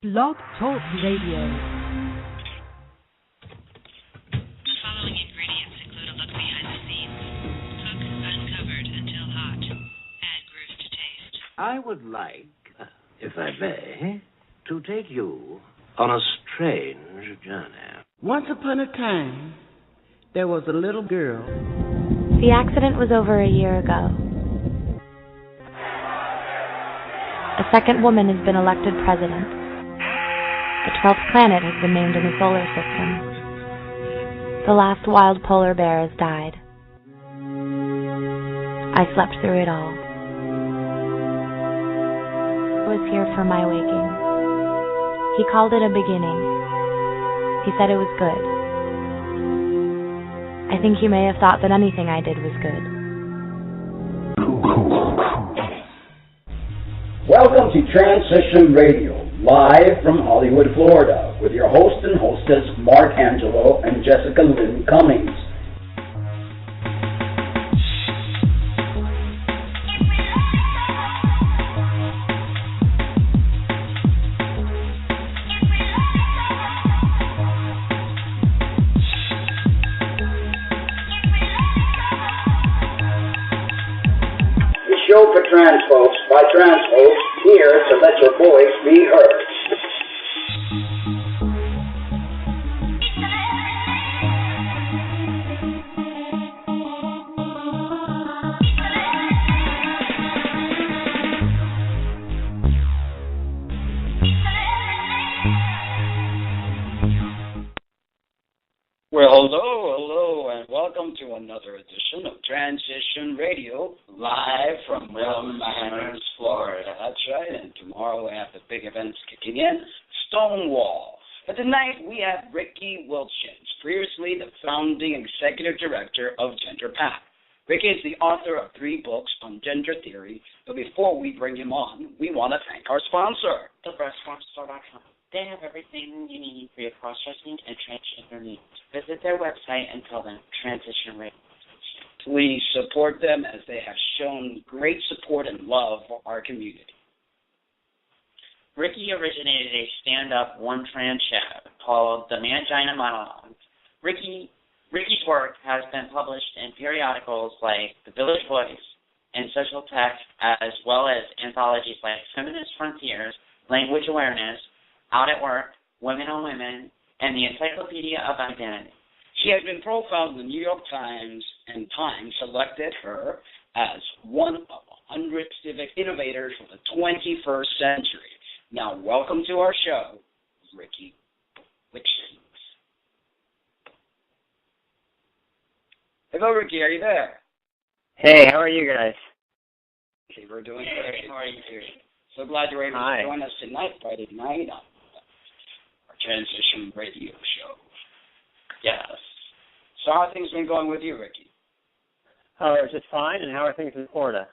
Blog Talk Radio. The following ingredients include a look behind the scenes. Cook uncovered until hot. Add grooves to taste. I would like, if I may, to take you on a strange journey. Once upon a time, there was a little girl. The accident was over a year ago. A second woman has been elected president. The 12th planet has been named in the solar system. The last wild polar bear has died. I slept through it all. I was here for my waking. He called it a beginning. He said it was good. I think he may have thought that anything I did was good. Welcome to Transition Radio, live from Hollywood, Florida, with your host and hostess, Mark Angelo and Jessica Lynn Cummings. Show for trans folks, by trans folks, here to let your voice be heard. Well, hello, and welcome to another edition of Transition Radio, live from Manors, Florida. That's right, and tomorrow we have the big events kicking in, Stonewall. But tonight we have Riki Wilchins, previously the founding executive director of Gender Path. Riki is the author of 3 books on gender theory, but before we bring him on, we want to thank our sponsor, thebreastformstore.com. They have everything you need for your cross-dressing and transgender needs. Visit their website and tell them Transition Radio. Please support them as they have shown great support and love for our community. Riki originated a stand-up one-trans show called The Mangina Monologue. Riki's work has been published in periodicals like The Village Voice and Social Text, as well as anthologies like Feminist Frontiers, Language Awareness, Out at Work, Women on Women, and the Encyclopedia of Identity. She has been profiled in the New York Times, and Time selected her as one of 100 civic innovators for the 21st century. Now, welcome to our show, Riki Wilchins. Hello, Riki. Are you there? Hey, how are you guys? Okay, we're doing great. How are you doing? So glad you're able to join us tonight, Friday night, on our Transition Radio show. Yes. So how have things been going with you, Riki? Oh, it's just fine. And how are things in Florida?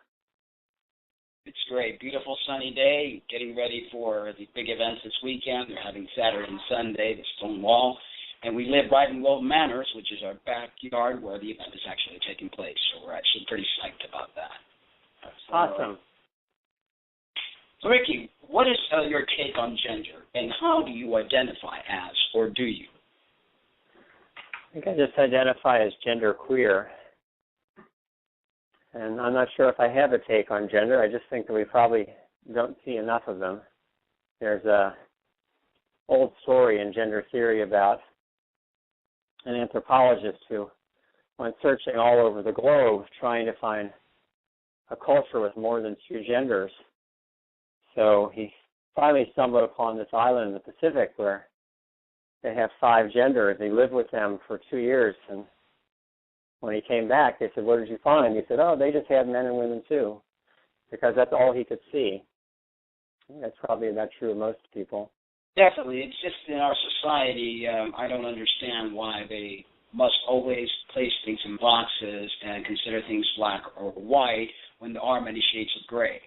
It's great. Beautiful sunny day. Getting ready for the big events this weekend. They're having Saturday and Sunday, the Stonewall. And we live right in Wilton Manors, which is our backyard where the event is actually taking place. So we're actually pretty psyched about that. Awesome. So, Riki, what is your take on gender, and how do you identify as, or do you? I think I just identify as genderqueer. And I'm not sure if I have a take on gender. I just think that we probably don't see enough of them. There's a old story in gender theory about an anthropologist who went searching all over the globe trying to find a culture with more than 2 genders. So he finally stumbled upon this island in the Pacific where they have 5 genders. He lived with them for 2 years, and when he came back, they said, "What did you find?" He said, "Oh, they just had men and women too," because that's all he could see. That's probably not true of most people. Definitely. It's just in our society, I don't understand why they must always place things in boxes and consider things black or white when there are many shades of gray.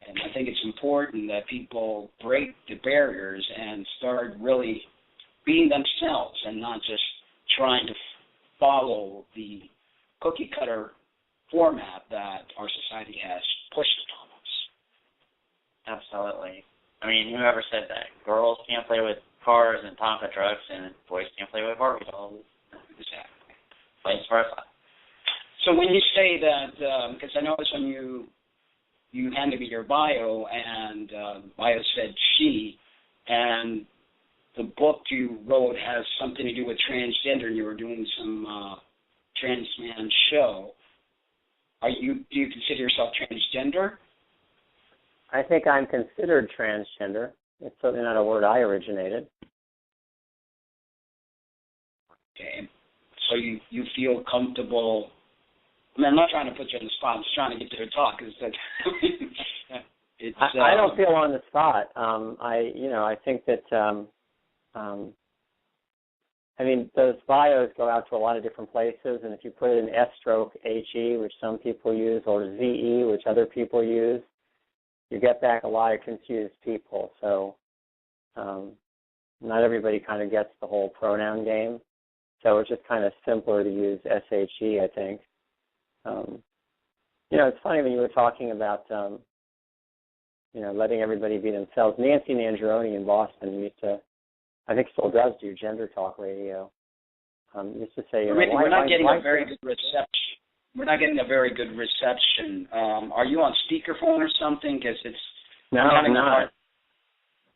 And I think it's important that people break the barriers and start really being themselves and not just trying to follow the cookie-cutter format that our society has pushed upon us. Absolutely. I mean, whoever said that girls can't play with cars and Tonka trucks, and boys can't play with Barbie dolls. Exactly. Vice versa. So when you say that, because I noticed when you handed me your bio, and bio said she, and the book you wrote has something to do with transgender, and you were doing some trans man show. Do you consider yourself transgender? I think I'm considered transgender. It's certainly not a word I originated. Okay. So you feel comfortable. I mean, I'm not trying to put you on the spot. I'm just trying to get you to talk. I don't feel on the spot. I think that, those bios go out to a lot of different places, and if you put in S/HE, which some people use, or ZE, which other people use, you get back a lot of confused people. So not everybody kind of gets the whole pronoun game. So it's just kind of simpler to use SHE, I think. It's funny when you were talking about, letting everybody be themselves. Nancy Nangeroni in Boston used to, I think still does do gender talk radio. Used to say, we're not getting a very good reception. We're not getting a very good reception. Are you on speakerphone or something? Because it's I'm not.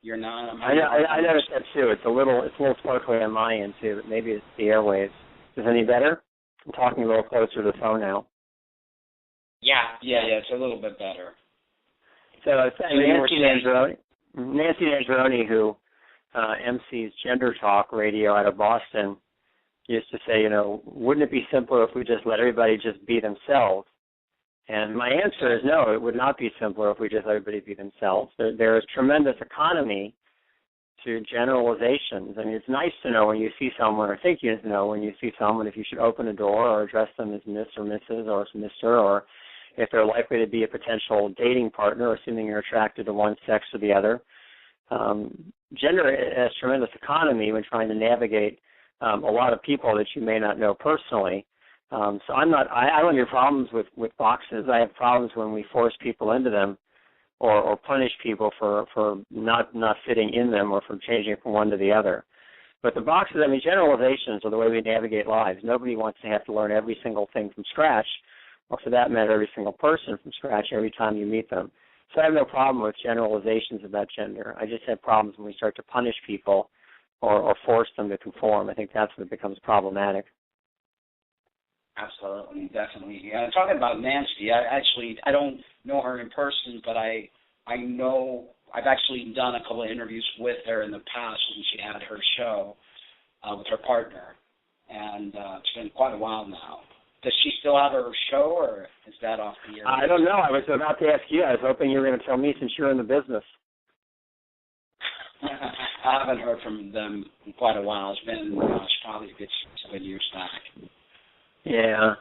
You're not. I noticed that too. It's a little sparkly on my end too, but maybe it's the airwaves. Is it any better? I'm talking a little closer to the phone now. Yeah, it's a little bit better. So Nancy Nangeroni, who MC's Gender Talk Radio out of Boston, used to say, wouldn't it be simpler if we just let everybody just be themselves? And my answer is no, it would not be simpler if we just let everybody be themselves. There is tremendous economy to generalizations. I mean, it's nice to know when you see someone, or think you know when you see someone, if you should open a door or address them as Miss or Mrs. or Mr., or if they're likely to be a potential dating partner, assuming you're attracted to one sex or the other. Gender has tremendous economy when trying to navigate a lot of people that you may not know personally. So I don't have problems with boxes. I have problems when we force people into them or punish people for not fitting in them or for changing from one to the other. But the boxes, generalizations are the way we navigate lives. Nobody wants to have to learn every single thing from scratch, or for that matter, every single person from scratch every time you meet them. So I have no problem with generalizations about gender. I just have problems when we start to punish people or force them to conform. I think that's when it becomes problematic. Absolutely, definitely. Talking about Nancy, I don't know her in person, but I know I've actually done a couple of interviews with her in the past when she had her show with her partner, and it's been quite a while now. Does she still have her show, or is that off the air? I don't know. I was about to ask you. I was hoping you were going to tell me since you're in the business. I haven't heard from them in quite a while. It's been probably a good 7 years back. Yeah.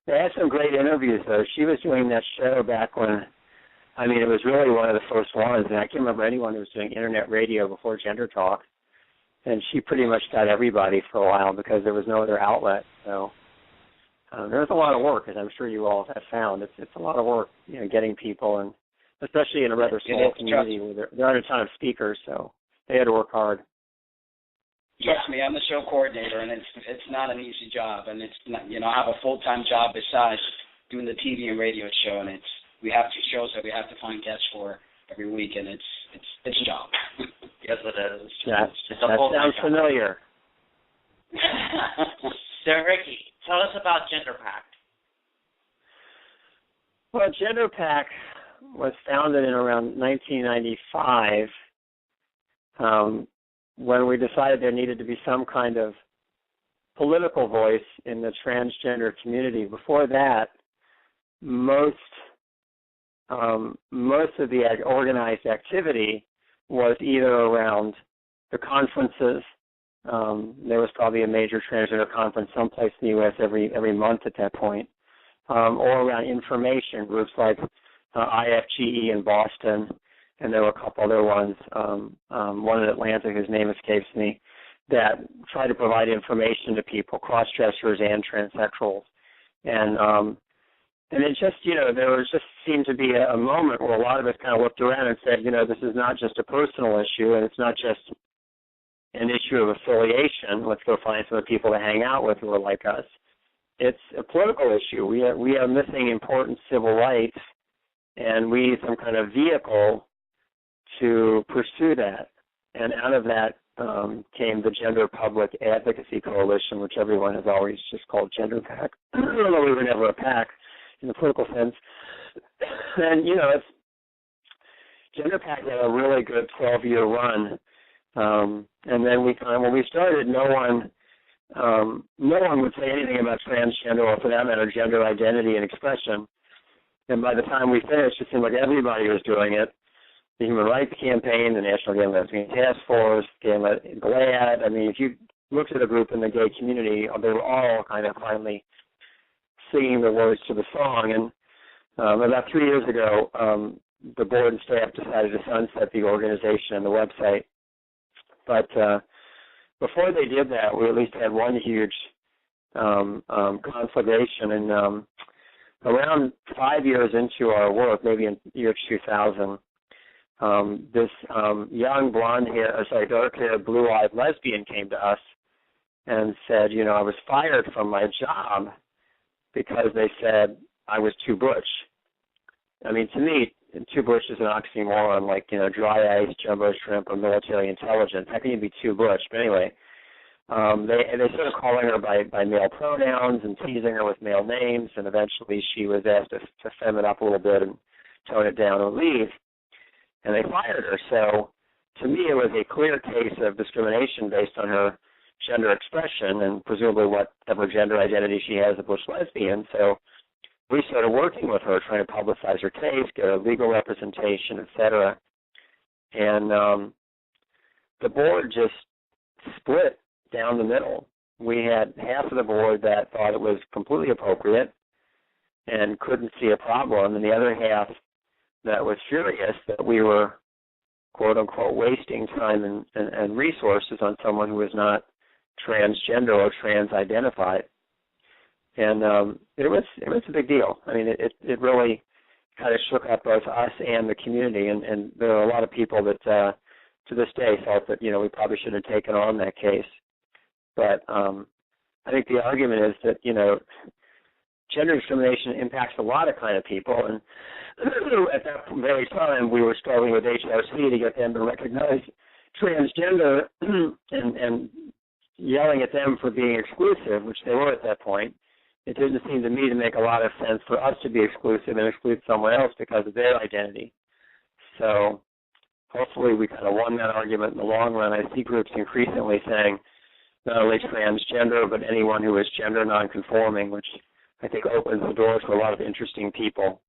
They had some great interviews, though. She was doing that show back when, it was really one of the first ones, and I can't remember anyone who was doing internet radio before Gender Talk. And she pretty much got everybody for a while because there was no other outlet. So there's a lot of work, as I'm sure you all have found. It's a lot of work, getting people, and especially in a rather small community where there aren't a ton of speakers, so they had to work hard. Trust me, I'm the show coordinator, and it's not an easy job, and it's not, I have a full-time job besides doing the TV and radio show, and we have 2 shows that we have to find guests for every week, and it's a job. Yes, it is. That sounds familiar. So, Riki, tell us about Gender Pact. Well, Gender Pact was founded in around 1995 when we decided there needed to be some kind of political voice in the transgender community. Before that, most of the organized activity was either around the conferences. There was probably a major transgender conference someplace in the U.S. every month at that point, or around information groups like IFGE in Boston, and there were a couple other ones, one in Atlanta whose name escapes me, that try to provide information to people, cross-dressers and transsexuals. And And it just, there was just seemed to be a moment where a lot of us kind of looked around and said, this is not just a personal issue, and it's not just an issue of affiliation. Let's go find some people to hang out with who are like us. It's a political issue. We are missing important civil rights, and we need some kind of vehicle to pursue that. And out of that came the Gender Public Advocacy Coalition, which everyone has always just called Gender PAC, although we were never a PAC in the political sense. And, it's Gender PAC had a really good 12-year run. And then when we started, no one would say anything about transgender or, for that matter, gender identity and expression. And by the time we finished, it seemed like everybody was doing it. The Human Rights Campaign, the National Gay and Lesbian Task Force, GLAAD. I mean, if you looked at a group in the gay community, they were all kind of finally singing the words to the song. And about 3 years ago, the board and staff decided to sunset the organization and the website. But before they did that, we at least had one huge conflagration. And around 5 years into our work, maybe in year 2000, this young dark-haired, blue-eyed lesbian came to us and said, I was fired from my job because they said I was too butch. I mean, to me, too butch is an oxymoron, like, dry ice, jumbo shrimp, or military intelligence. How can you be too butch? But anyway, they started calling her by male pronouns and teasing her with male names, and eventually she was asked to fem it up a little bit and tone it down and leave. And they fired her. So to me, it was a clear case of discrimination based on her gender expression and presumably whatever gender identity she has, a butch lesbian. So we started working with her, trying to publicize her case, get her legal representation, etc. And the board just split down the middle. We had half of the board that thought it was completely appropriate and couldn't see a problem, and the other half that was furious that we were, quote-unquote, wasting time and resources on someone who was not transgender or trans-identified. And it was a big deal. I mean, it really kind of shook up both us and the community, and there are a lot of people that to this day thought that, we probably should have taken on that case. But I think the argument is that, gender discrimination impacts a lot of kind of people, and at that very time we were struggling with HRC to get them to recognize transgender and yelling at them for being exclusive, which they were at that point. It didn't seem to me to make a lot of sense for us to be exclusive and exclude someone else because of their identity. So hopefully we kind of won that argument in the long run. I see groups increasingly saying not only transgender, but anyone who is gender nonconforming, which I think opens the door to a lot of interesting people.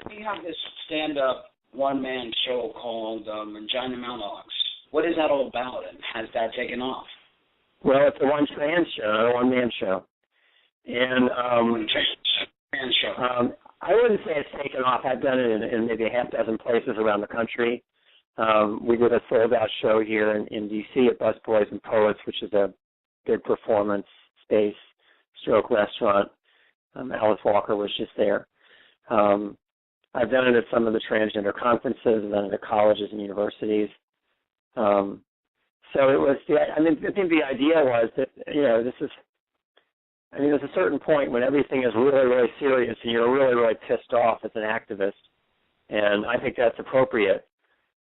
We have this stand-up one-man show called Vagina Monologues. What is that all about, and has that taken off? Well, it's a one-trans show, not a one-man show. And trans show. I wouldn't say it's taken off. I've done it in maybe a half dozen places around the country. We did a sold-out show here in D.C. at Busboys and Poets, which is a big performance space, stroke restaurant. Alice Walker was just there. I've done it at some of the transgender conferences. I've done it at colleges and universities. So it was, I think the idea was that, there's a certain point when everything is really, really serious and you're really, really pissed off as an activist, and I think that's appropriate.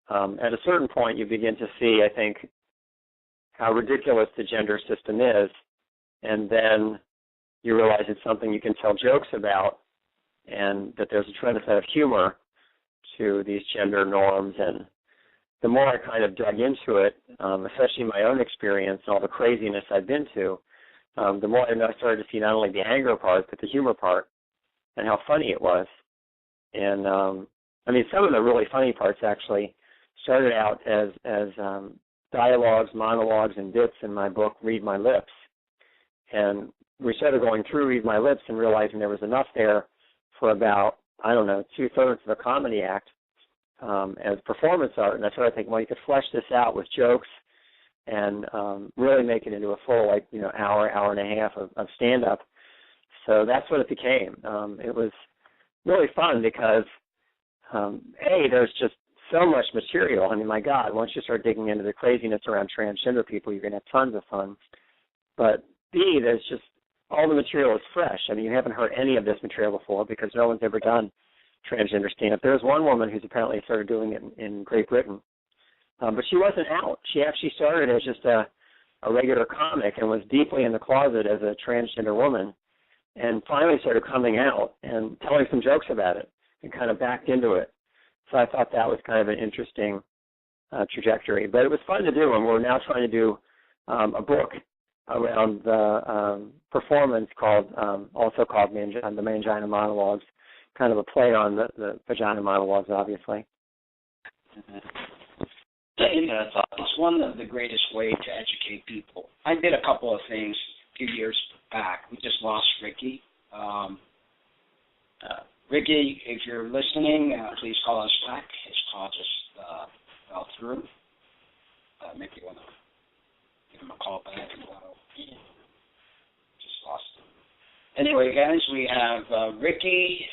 At a certain point, you begin to see, I think, how ridiculous the gender system is, and then you realize it's something you can tell jokes about, and that there's a tremendous amount of humor to these gender norms. And the more I kind of dug into it, especially my own experience and all the craziness I've been to, the more I started to see not only the anger part, but the humor part, and how funny it was. And, some of the really funny parts actually started out as dialogues, monologues, and bits in my book, Read My Lips. And we started going through Read My Lips and realizing there was enough there for about, 2/3 of a comedy act as performance art. And I started thinking, well, you could flesh this out with jokes and really make it into a full, hour and a half of stand-up. so that's what it became. It was really fun because, there's just so much material. I mean, my God, once you start digging into the craziness around transgender people, you're going to have tons of fun. But B, there's just all the material is fresh. I mean, you haven't heard any of this material before because no one's ever done transgender stand-up. There's one woman who's apparently started doing it in Great Britain, but she wasn't out. She actually started as just a regular comic and was deeply in the closet as a transgender woman, and finally started coming out and telling some jokes about it and kind of backed into it. So I thought that was kind of an interesting trajectory. But it was fun to do, and we're now trying to do a book around the performance also called the Mangina Monologues, kind of a play on the vagina monologues, obviously. It's one of the greatest ways to educate people. I did a couple of things a few years back. We just lost Riki. Riki, if you're listening, please call us back. His call just fell through. Maybe you want to give him a call back. Just lost him. Anyway, guys, we have Riki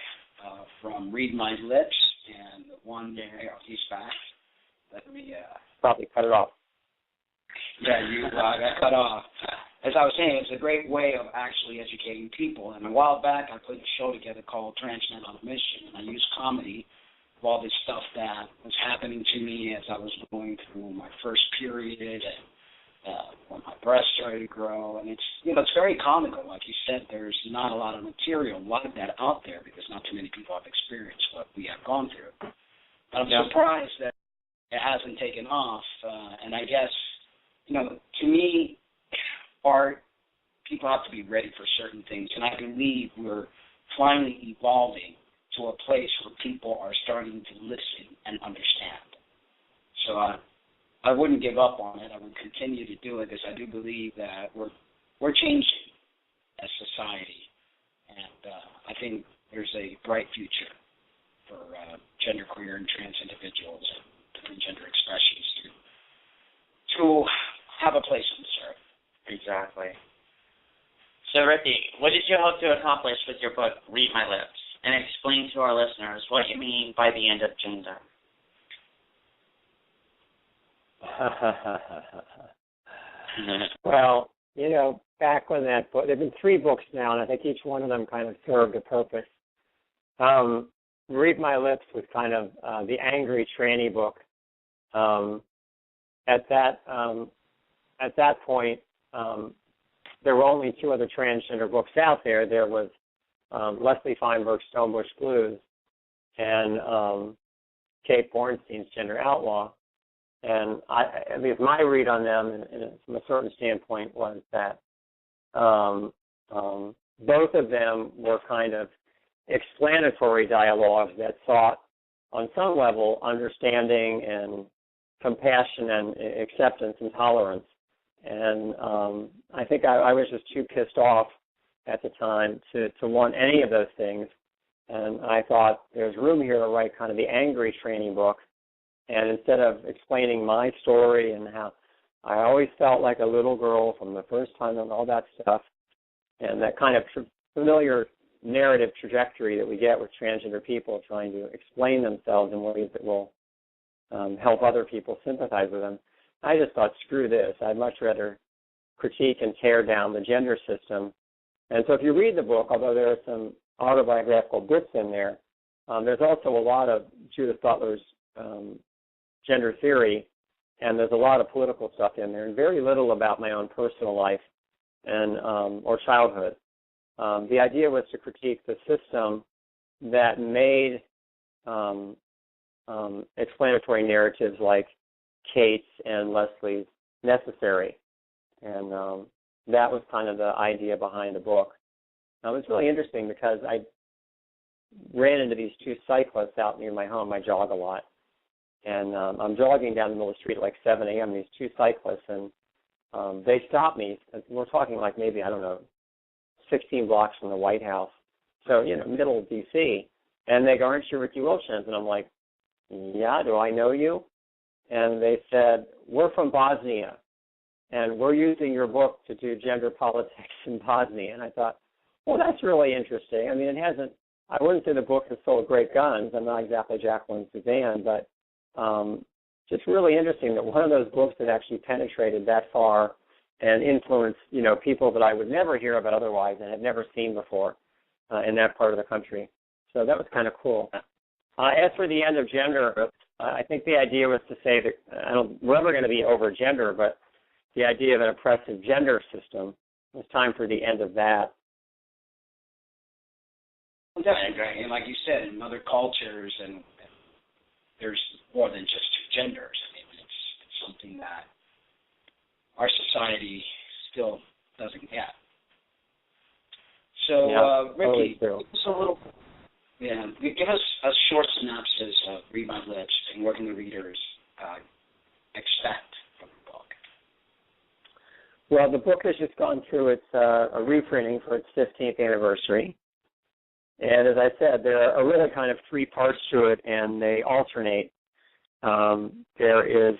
from Read My Lips, and one day, he's back. Let me probably cut it off. Yeah, you got cut off. As I was saying, it's a great way of actually educating people. And a while back, I put a show together called Transmen on a Mission, and I used comedy of all this stuff that was happening to me as I was going through my first period and when my breasts started to grow. And it's very comical. Like you said, there's not a lot of material like that out there because not too many people have experienced what we have gone through. But I'm surprised that it hasn't taken off. And I guess, to me, art, people have to be ready for certain things. And I believe we're finally evolving to a place where people are starting to listen and understand. So I wouldn't give up on it. I would continue to do it because I do believe that we're changing as society. And I think there's a bright future for genderqueer and trans individuals and different gender expressions to have a place on this earth. Exactly. So, Riki, what did you hope to accomplish with your book, Read My Lips, and explain to our listeners what you mean by the end of gender? Well, back when that book, there have been 3 books now, and I think each one of them kind of served a purpose. Read My Lips was kind of the angry tranny book. At that point, there were only 2 other transgender books out there. There was Leslie Feinberg's Stonebush Blues and Kate Bornstein's Gender Outlaw. And at least my read on them, and from a certain standpoint, was that both of them were kind of explanatory dialogues that sought, on some level, understanding and compassion and acceptance and tolerance. And I think I was just too pissed off at the time to want any of those things. And I thought there's room here to write kind of the angry training book. And instead of explaining my story and how I always felt like a little girl from the first time and all that stuff, and that kind of familiar narrative trajectory that we get with transgender people trying to explain themselves in ways that will help other people sympathize with them, I just thought, screw this. I'd much rather critique and tear down the gender system. And so if you read the book, although there are some autobiographical bits in there, there's also a lot of Judith Butler's gender theory, and there's a lot of political stuff in there, and very little about my own personal life and or childhood. The idea was to critique the system that made explanatory narratives like Kate's and Leslie's necessary, and that was kind of the idea behind the book. It was really interesting because I ran into these 2 cyclists out near my home. I jog a lot. And I'm jogging down the middle of the street at like 7 a.m., these 2 cyclists, and they stopped me. We're talking like maybe, 16 blocks from the White House. So, middle of D.C. And they go, "Aren't you Riki Wilchins?" And I'm like, "Yeah, do I know you?" And they said, "We're from Bosnia, and we're using your book to do gender politics in Bosnia." And I thought, Well, that's really interesting. I mean, it hasn't. I wouldn't say the book has sold great guns. I'm not exactly Jacqueline Suzanne, but just really interesting that one of those books that actually penetrated that far and influenced, people that I would never hear about otherwise and had never seen before in that part of the country. So that was kind of cool. As for the end of gender, I think the idea was to say that we're never going to be over gender, but the idea of an oppressive gender system, it was time for the end of that. Definitely, and like you said, in other cultures, and there's more than just two genders. I mean, it's something that our society still doesn't get. So, Riki, give us a short synopsis of Read My Lips and what can the readers expect from the book. Well, the book has just gone through its a reprinting for its 15th anniversary. And as I said, there are really kind of three parts to it, and they alternate. There is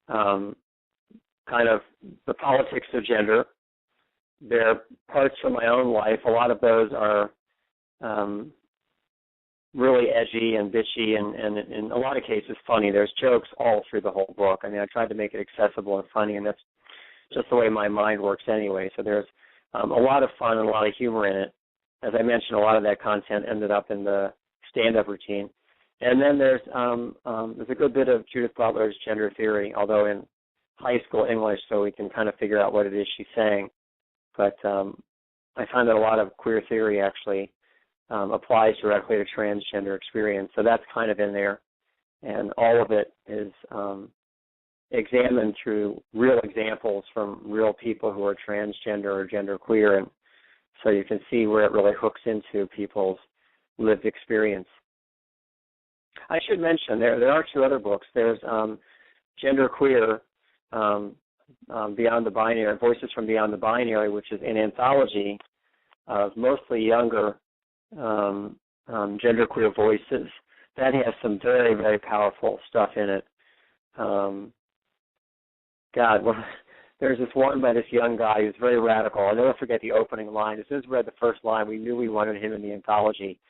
kind of the politics of gender. There are parts from my own life. A lot of those are really edgy and bitchy and in a lot of cases funny. There's jokes all through the whole book. I mean, I tried to make it accessible and funny, and that's just the way my mind works anyway. So there's a lot of fun and a lot of humor in it. As I mentioned, a lot of that content ended up in the stand-up routine. And then there's a good bit of Judith Butler's gender theory, although in high school English, so we can kind of figure out what it is she's saying. But I find that a lot of queer theory actually applies directly to transgender experience. So that's kind of in there. And all of it is examined through real examples from real people who are transgender or genderqueer, and so you can see where it really hooks into people's lived experience. I should mention there are two other books. There's Genderqueer, Beyond the Binary, Voices from Beyond the Binary, which is an anthology of mostly younger genderqueer voices. That has some very, very powerful stuff in it. There's this one by this young guy who's very radical. I'll never forget the opening line. As soon as we read the first line, we knew we wanted him in the anthology.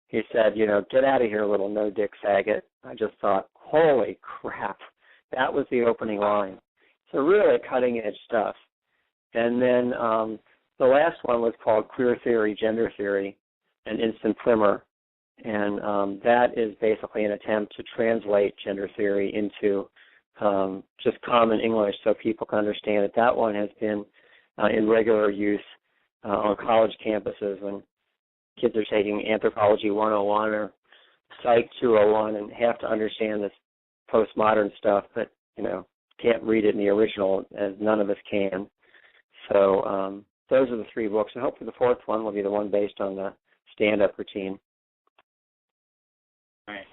He said, get out of here, little no-dick faggot. I just thought, holy crap, that was the opening line. So really cutting-edge stuff. And then the last one was called Queer Theory, Gender Theory, an Instant Primer. And that is basically an attempt to translate gender theory into just common English so people can understand it. That one has been in regular use on college campuses when kids are taking Anthropology 101 or Psych 201 and have to understand this postmodern stuff, but, can't read it in the original, as none of us can. So those are the three books, and hopefully the fourth one will be the one based on the stand-up routine. Right.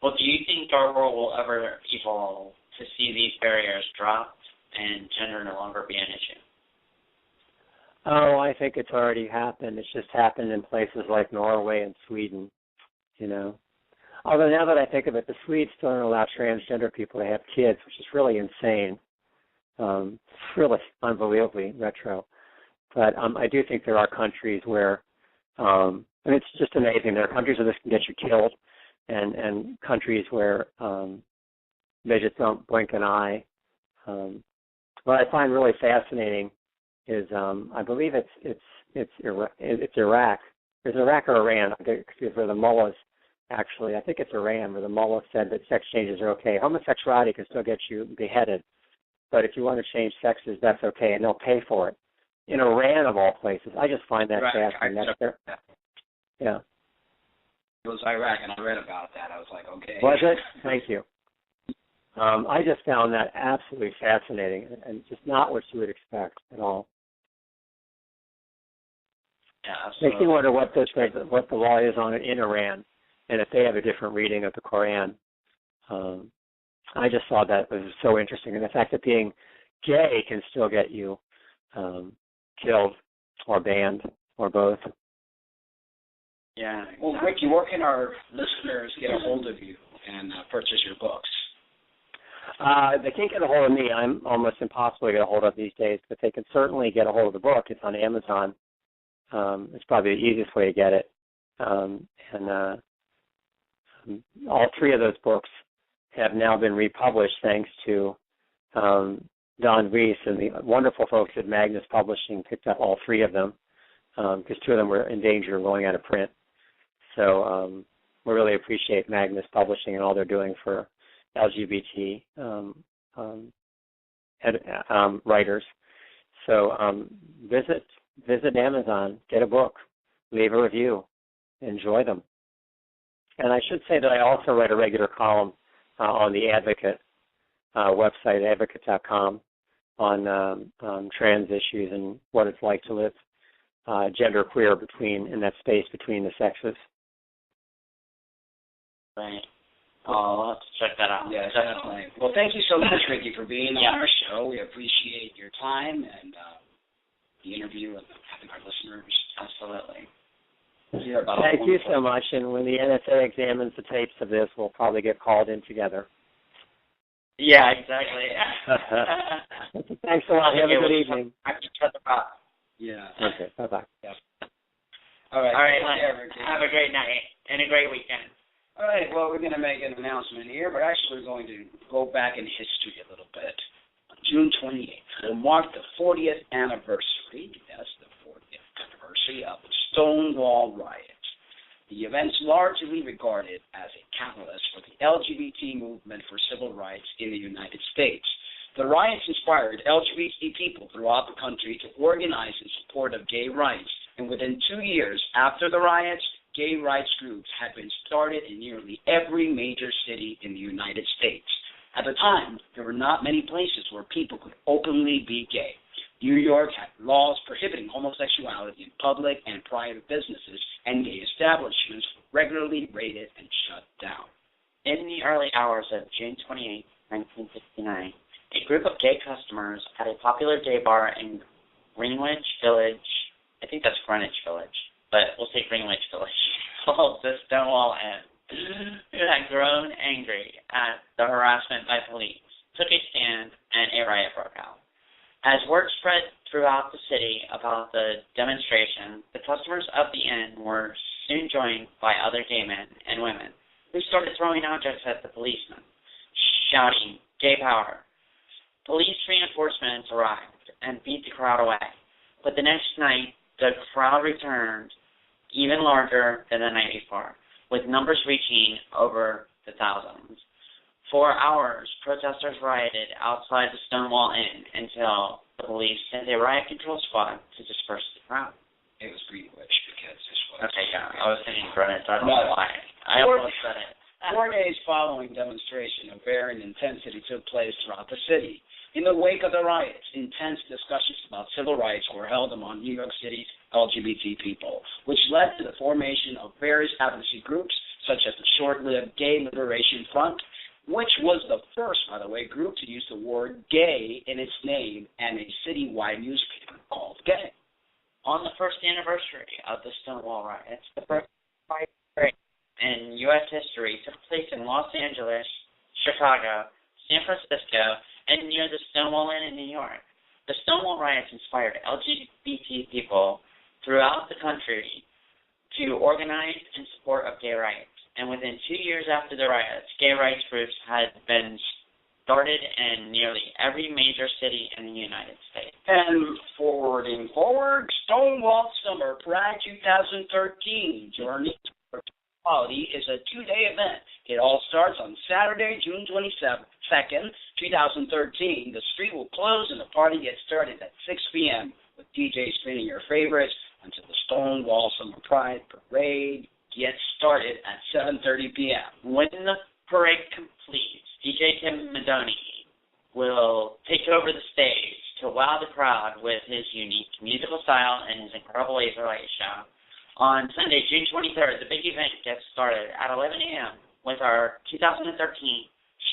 Well, do you think our world will ever evolve to see these barriers dropped and gender no longer be an issue? Oh, I think it's already happened. It's just happened in places like Norway and Sweden, Although now that I think of it, the Swedes still don't allow transgender people to have kids, which is really insane. It's really unbelievably retro. But I do think there are countries where, and it's just amazing. There are countries where this can get you killed, and countries where they just don't blink an eye. What I find really fascinating is I believe it's Iraq. There's Iraq or Iran, where the mullahs actually, I think it's Iran, where the mullah said that sex changes are okay. Homosexuality can still get you beheaded, but if you want to change sexes, that's okay, and they'll pay for it. In Iran, of all places, I just find that fascinating. Yeah. It was Iraq, and I read about that. I was like, okay. Was it? Thank you. I just found that absolutely fascinating, and just not what you would expect at all. Yeah, makes me wonder what the law is on it in Iran, and if they have a different reading of the Quran. I just thought that was so interesting, and the fact that being gay can still get you killed or banned or both. Yeah. Well, Riki, where can our listeners get a hold of you and purchase your books? They can't get a hold of me. I'm almost impossible to get a hold of these days, but they can certainly get a hold of the book. It's on Amazon. It's probably the easiest way to get it. And all three of those books have now been republished thanks to Don Reese and the wonderful folks at Magnus Publishing picked up all three of them because two of them were in danger of going out of print. So we really appreciate Magnus Publishing and all they're doing for LGBT writers. So visit Amazon, get a book, leave a review, enjoy them. And I should say that I also write a regular column on the Advocate website, advocate.com, on trans issues and what it's like to live genderqueer in that space between the sexes. Right. I'll have to check that out. Yeah, definitely. Well, thank you so much, Riki, for being on our show. We appreciate your time and the interview and having our listeners. Absolutely. Thank you so much. And when the NSA examines the tapes of this, we'll probably get called in together. Yeah, exactly. Thanks a lot. Have a good evening. Yeah. Okay. Bye-bye. Yeah. All right. Have a great night and a great weekend. All right. Well, we're going to make an announcement here, but actually we're going to go back in history a little bit. On June 28th, we'll mark the 40th anniversary. That's the 40th anniversary of the Stonewall Riot. The event's largely regarded as a catalyst for the LGBT movement for civil rights in the United States. The riots inspired LGBT people throughout the country to organize in support of gay rights, and within 2 years after the riots, gay rights groups had been started in nearly every major city in the United States. At the time, there were not many places where people could openly be gay. New York had laws prohibiting homosexuality in public and private businesses, and gay establishments were regularly raided and shut down. In the early hours of June 28, 1969, a group of gay customers at a popular gay bar in Greenwich Village, I think that's Greenwich Village, but we'll say Greenwich Village, called the Stonewall Inn, who had grown angry at the harassment by police, took a stand, and a riot broke out. As word spread throughout the city about the demonstration, the customers of the inn were soon joined by other gay men and women who started throwing objects at the policemen, shouting, "Gay power." Police reinforcements arrived and beat the crowd away, but the next night the crowd returned even larger than the night before, with numbers reaching over the thousands. For hours, protesters rioted outside the Stonewall Inn until the police sent a riot control squad to disperse the crowd. It was Greenwich because this was... Okay, yeah, I was thinking Greenwich. I don't know why. I almost said it. 4 days following demonstration of varying intensity took place throughout the city. In the wake of the riots, intense discussions about civil rights were held among New York City's LGBT people, which led to the formation of various advocacy groups, such as the short-lived Gay Liberation Front, which was the first, by the way, group to use the word gay in its name, and a citywide newspaper called Gay. On the first anniversary of the Stonewall riots, the first fight in U.S. history took place in Los Angeles, Chicago, San Francisco, and near the Stonewall Inn in New York. The Stonewall riots inspired LGBT people throughout the country to organize in support of gay rights. And within 2 years after the riots, gay rights groups had been started in nearly every major city in the United States. And forwarding forward, Stonewall Summer Pride 2013, Journey to Equality, is a 2-day event. It all starts on Saturday, June 22nd, 2013. The street will close and the party gets started at 6 p.m. with DJs spinning your favorites until the Stonewall Summer Pride Parade gets started at 7:30 p.m. When the parade completes, DJ Tim Madoni will take over the stage to wow the crowd with his unique musical style and his incredible laser light show. On Sunday, June 23rd, the big event gets started at 11 a.m. with our 2013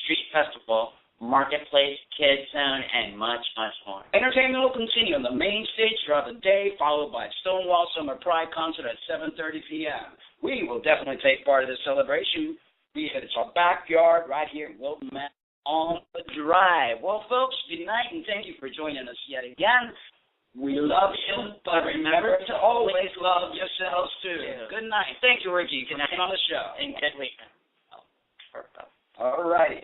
Street Festival, Marketplace, Kids Zone, and much, much more. Entertainment will continue on the main stage throughout the day, followed by Stonewall Summer Pride concert at 7:30 p.m. We will definitely take part in this celebration. It's our backyard right here in Wilton, Mass. On the Drive. Well, folks, good night, and thank you for joining us yet again. We love you, but remember to always love yourselves too. Yeah. Good night. Thank you, Ricky, for coming on the show. And good weekend. All righty.